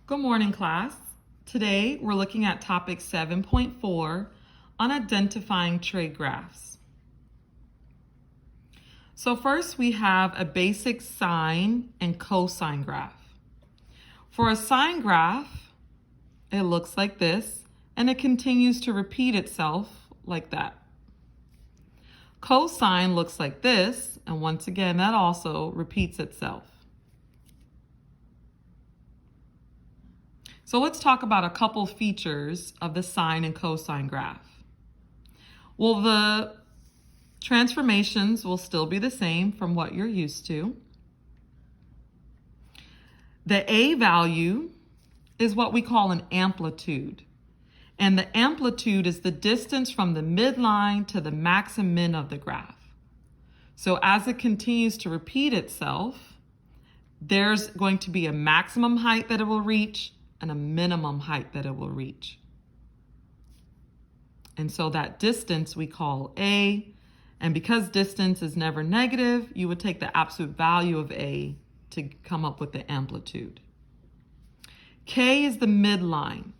Good morning, class. Today, we're looking at topic 7.4 on identifying trig graphs. So first, we have a basic sine and cosine graph. For a sine graph, it looks like this, and it continues to repeat itself like that. Cosine looks like this, and once again, that also repeats itself. So let's talk about a couple features of the sine and cosine graph. Well, the transformations will still be the same from what you're used to. The A value is what we call an amplitude. And the amplitude is the distance from the midline to the max and min of the graph. So as it continues to repeat itself, there's going to be a maximum height that it will reach and a minimum height that it will reach. And so that distance we call A, and because distance is never negative, you would take the absolute value of A to come up with the amplitude. K is the midline.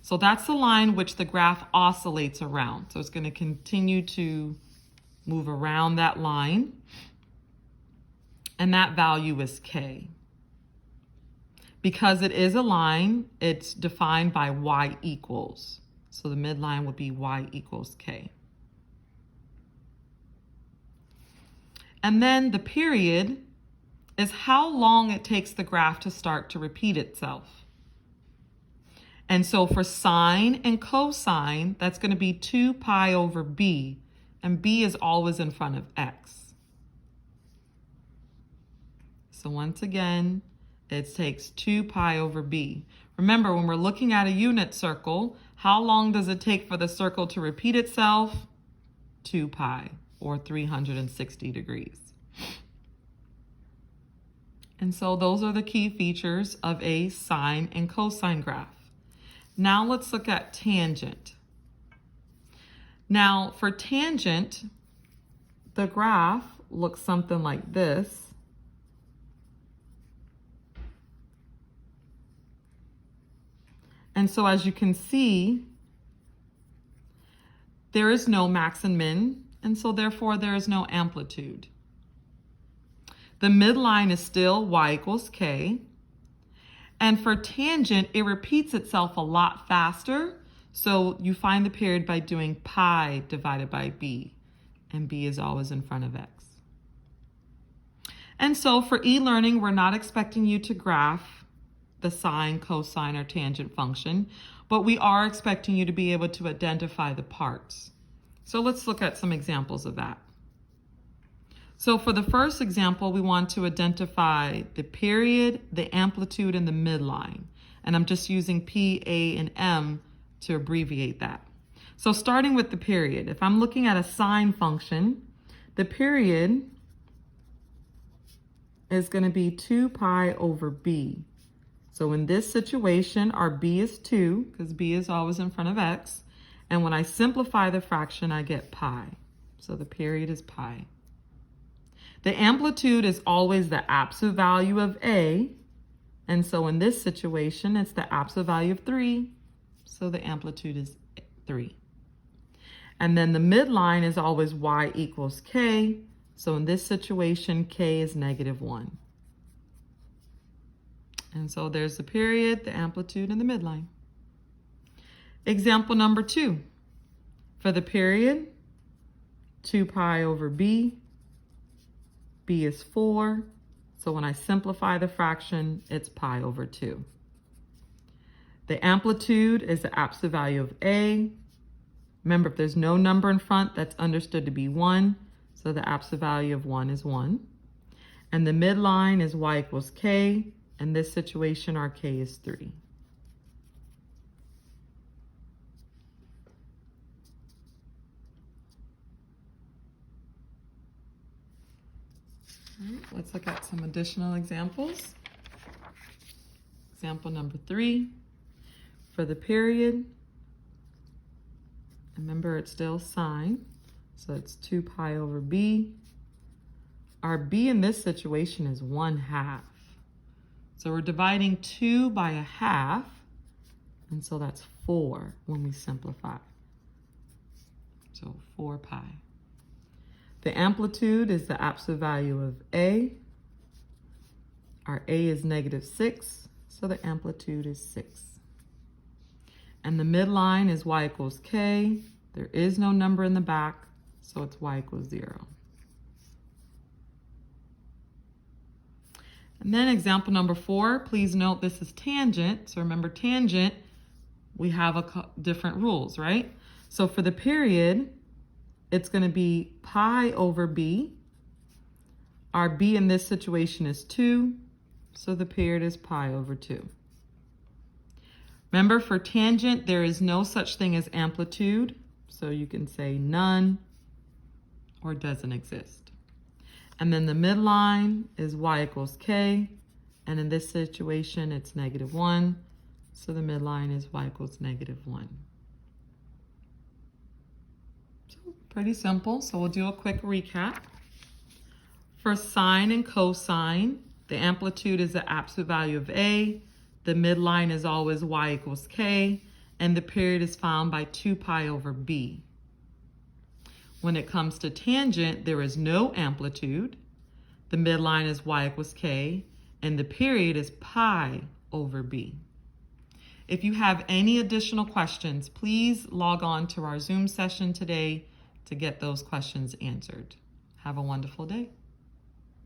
So that's the line which the graph oscillates around. So it's going to continue to move around that line, and that value is K. Because it is a line, it's defined by y equals. So the midline would be y equals k. And then the period is how long it takes the graph to start to repeat itself. And so for sine and cosine, that's going to be 2 pi over b, and b is always in front of x. So once again, it takes 2 pi over b. Remember, when we're looking at a unit circle, how long does it take for the circle to repeat itself? 2 pi, or 360 degrees. And so those are the key features of a sine and cosine graph. Now let's look at tangent. Now for tangent, the graph looks something like this. And so as you can see, there is no max and min, and so therefore there is no amplitude. The midline is still y equals k. And for tangent, it repeats itself a lot faster. So you find the period by doing pi divided by b, and b is always in front of x. And so for e-learning, we're not expecting you to graph the sine, cosine, or tangent function, but we are expecting you to be able to identify the parts. So let's look at some examples of that. So for the first example, we want to identify the period, the amplitude, and the midline. And I'm just using P, A, and M to abbreviate that. So starting with the period, if I'm looking at a sine function, the period is going to be 2 pi over b. So in this situation, our b is 2, because b is always in front of x. And when I simplify the fraction, I get pi. So the period is pi. The amplitude is always the absolute value of a. And so in this situation, it's the absolute value of 3. So the amplitude is 3. And then the midline is always y equals k. So in this situation, k is -1. And so there's the period, the amplitude, and the midline. Example number 2. For the period, 2 pi over b. b is 4. So when I simplify the fraction, it's pi over 2. The amplitude is the absolute value of a. Remember, if there's no number in front, that's understood to be 1. So the absolute value of 1 is 1. And the midline is y equals k. In this situation, our k is 3. All right, let's look at some additional examples. Example number 3. For the period, remember it's still sine, so it's 2 pi over b. Our b in this situation is 1/2. So we're dividing 2 by a half, and so that's 4 when we simplify. So 4 pi. The amplitude is the absolute value of A. Our A is -6, so the amplitude is 6. And the midline is y equals k. There is no number in the back, so it's y equals 0. And then example number 4, please note this is tangent. So remember tangent, we have different rules, right? So for the period, it's going to be pi over b. Our b in this situation is 2, so the period is pi over 2. Remember, for tangent, there is no such thing as amplitude, so you can say none or doesn't exist. And then the midline is y equals k, and in this situation, it's -1, so the midline is y equals -1. So pretty simple, so we'll do a quick recap. For sine and cosine, the amplitude is the absolute value of A, the midline is always y equals k, and the period is found by 2 pi over b. When it comes to tangent, there is no amplitude, the midline is y equals k, and the period is pi over b. If you have any additional questions, please log on to our Zoom session today to get those questions answered. Have a wonderful day.